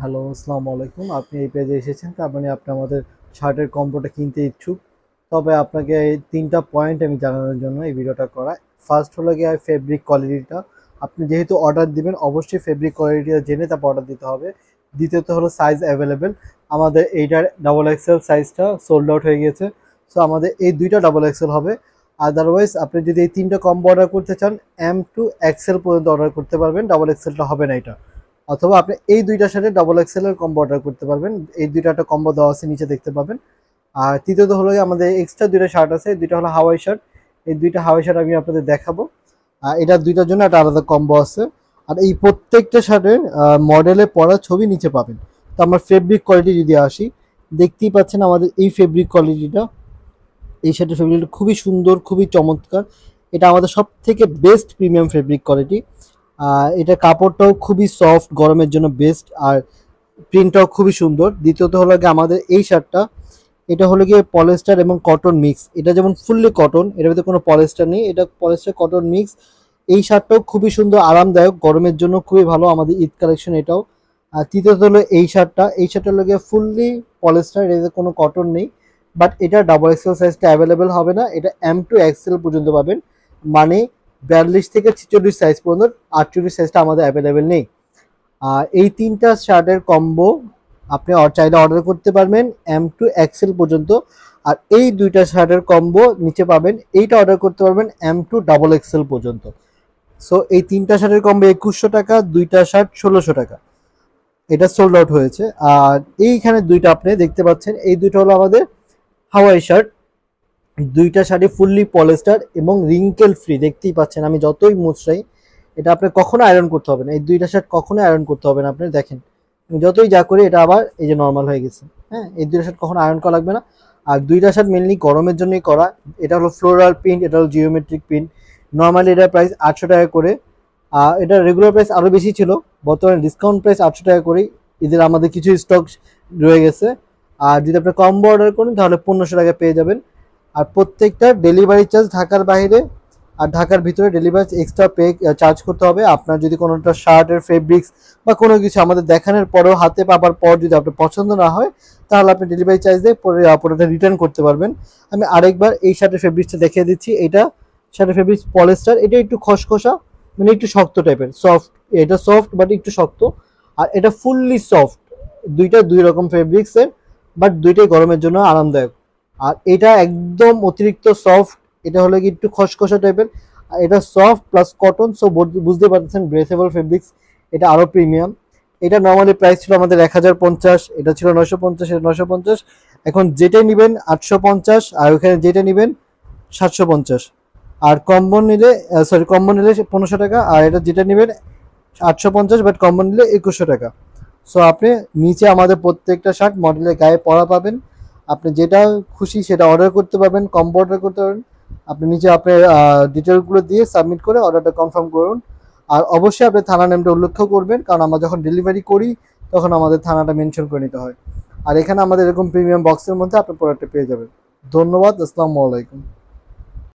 Hello, আসসালামু আলাইকুম। আপনি এই পেজে এসেছেন, তার মানে আপনি আমাদের শার্টের কম্বোটা কিনতে ইচ্ছুক। তবে আপনাকে এই ৩টা পয়েন্ট আমি জানানোর জন্য এই ভিডিওটা করা। ফার্স্ট হলো গিয়ে ফেব্রিক কোয়ালিটিটা। আপনি যেহেতু অর্ডার দিবেন, অবশ্যই ফেব্রিক কোয়ালিটিটা জেনে তারপর অর্ডার দিতে হবে। দ্বিতীয়ত হলো সাইজ অ্যাভেলেবেল। আমাদের এইটার ডাবল এক্সেল সাইজটা সোল্ড আউট হয়ে গিয়েছে। সো আমাদের এই ২টা ডাবল এক্সেল হবে। আদারওয়াইজ আপনি যদি এই ৩টা কম্বো অর্ডার করতে চান, এম টু এক্সেল পর্যন্ত অর্ডার করতে পারবেন, ডাবল এক্সেলটা হবে না এটা। অথবা আপনি এই ২টার সাথে ডাবল এক্সেল এর কম্বো অর্ডার করতে পারবেন। এই ২টা একটা কম্বো দেওয়া আছে, নিচে দেখতে পাবেন। আর তৃতীয়ত হলো আমাদের এক্সট্রা ২টা শার্ট আছে, ২টা হলো হাওয়াই শার্ট। এই ২টা হাওয়াই শার্ট আমি আপনাদের দেখাবো। আর এটার ২টার জন্য একটা আলাদা কম্বো আছে। আর এই প্রত্যেকটা শার্টের মডেলে পড়া ছবি নিচে পাবেন। তো আমার ফেব্রিক কোয়ালিটি যদি আসি, দেখতেই পাচ্ছেন আমাদের এই ফেব্রিক কোয়ালিটিটা। এই শার্টের ফেব্রিকটা খুবই সুন্দর, খুবই চমৎকার। এটা আমাদের সব থেকে বেস্ট প্রিমিয়াম ফেব্রিক কোয়ালিটি। এটা কাপড়টাও খুবই সফট, গরমের জন্য বেস্ট। আর প্রিন্টটাও খুবই সুন্দর। দ্বিতীয়ত হলো গিয়ে আমাদের এই শার্টটা, এটা হলো গিয়ে পলিস্টার এবং কটন মিক্স। এটা যেমন ফুললি কটন, এটার ভিতরে কোনো পলিস্টার নেই, এটা পলিস্টার কটন মিক্স। এই শার্টটাও খুবই সুন্দর, আরামদায়ক, গরমের জন্য খুবই ভালো, আমাদের ঈদ কালেকশন এটাও। আর তৃতীয়ত হলো এই শার্টটা হলো গিয়ে ফুললি পলিস্টার, এটাতে কোনো কটন নেই। বাট এটা ডাবল এক্সেল সাইজটা অ্যাভেলেবেল হবে না, এটা এম টু এক্সেল পর্যন্ত পাবেন। মানে ৪২ থেকে ৪৬ সাইজ পর্যন্ত, ৪৮ সাইজটা আমাদের অ্যাভেলেবেল নেই। আর এই ৩টা শার্টের কম্বো আপনি চাইলে অর্ডার করতে পারবেন এম টু এক্সেল পর্যন্ত। আর এই ২টা শার্টের কম্বো নিচে পাবেন, এইটা অর্ডার করতে পারবেন এম টু ডাবল এক্সেল পর্যন্ত। সো এই ৩টা শার্টের কম্বো ২১০০ টাকা, ২টা শার্ট ১৬০০ টাকা। এটা সোল্ড আউট হয়েছে। আর এইখানে ২টা আপনি দেখতে পাচ্ছেন, এই ২টা হলো আমাদের হাওয়াই শার্ট। ২টা শাড়ি ফুললি পলিস্টার এবং রিঙ্কেল ফ্রি। দেখতেই পাচ্ছেন আমি যতই মুছরাই, এটা আপনি কখনো আয়রন করতে হবে না। এই ২টা শার্ট কখনো আয়রন করতে হবে না। আপনি দেখেন আমি যতই যা করি, এটা আবার এই যে নর্মাল হয়ে গেছে। হ্যাঁ, এই ২টা শার্ট কখনো আয়রন করা লাগবে না। আর ২টা শার্ট মেনলি গরমের জন্যই করা। এটা হলো ফ্লোরাল প্রিন্ট, এটা হলো জিওমেট্রিক প্রিন্ট। নর্মালি এটার প্রাইস ৮০০ টাকা করে। এটার রেগুলার প্রাইস আরও বেশি ছিল, বর্তমানে ডিসকাউন্ট প্রাইস ৮০০ টাকা করেই। এদের আমাদের কিছু স্টক রয়ে গেছে। আর যদি আপনি কম্বো অর্ডার করেন তাহলে ১৫০০ টাকা পেয়ে যাবেন। আর প্রত্যেকটা ডেলিভারি চার্জ ঢাকার বাইরে আর ঢাকার ভিতরে ডেলিভারি এক্সট্রা চার্জ করতে হবে। আপনার যদি কোনোটা শার্টের ফেব্রিক্স বা কোনো কিছু আমাদের দেখানোর পরেও হাতে পাবার পর যদি আপনার পছন্দ না হয়, তাহলে আপনি ডেলিভারি চার্জ দিয়ে পরে রিটার্ন করতে পারবেন। আমি আরেকবার এই শার্টের ফেব্রিক্সটা দেখিয়ে দিচ্ছি। এটা শার্টের ফেব্রিক্স পলিস্টার, এটা একটু খসখসা, মানে একটু শক্ত টাইপের, সফট। এটা সফট বাট একটু শক্ত। আর এটা ফুললি সফট। দুইটা দুই রকম ফেব্রিক্সের, বাট দুইটাই গরমের জন্য আরামদায়ক। আর এটা একদম অতিরিক্ত সফট, এটা হলো কি একটু খসখসা টাইপের। আর এটা সফট প্লাস কটন, সো বুঝতে পারতেছেন ব্রেথেবল ফেব্রিক্স, এটা আরও প্রিমিয়াম। এটা নর্মালি প্রাইস ছিল আমাদের ১০৫০, এটা ছিল ৯৫০, এটা ৯৫০। এখন যেটাই নেবেন ৮৫০, আর ওখানে যেটা নেবেন ৭৫০। আর কম্বো নিলে ১৫০০ টাকা। আর এটা যেটা নেবেন ৮৫০, বাট কম্বো নিলে ২১০০ টাকা। সো আপনি নিচে আমাদের প্রত্যেকটা শার্ট মডেলের গায়ে পরা পাবেন। আপনি যেটা খুশি সেটা অর্ডার করতে পারবেন, কম্বো অর্ডার করতে পারবেন। আপনি নিচে আপনার ডিটেলগুলো দিয়ে সাবমিট করে অর্ডারটা কনফার্ম করুন। আর অবশ্যই আপনি থানা নামটা উল্লেখ করবেন, কারণ আমরা যখন ডেলিভারি করি তখন আমাদের থানাটা মেনশন করে নিতে হয়। আর এখানে আমাদের এরকম প্রিমিয়াম বক্সের মধ্যে আপনি প্রোডাক্টটা পেয়ে যাবেন। ধন্যবাদ, আসসালামু আলাইকুম।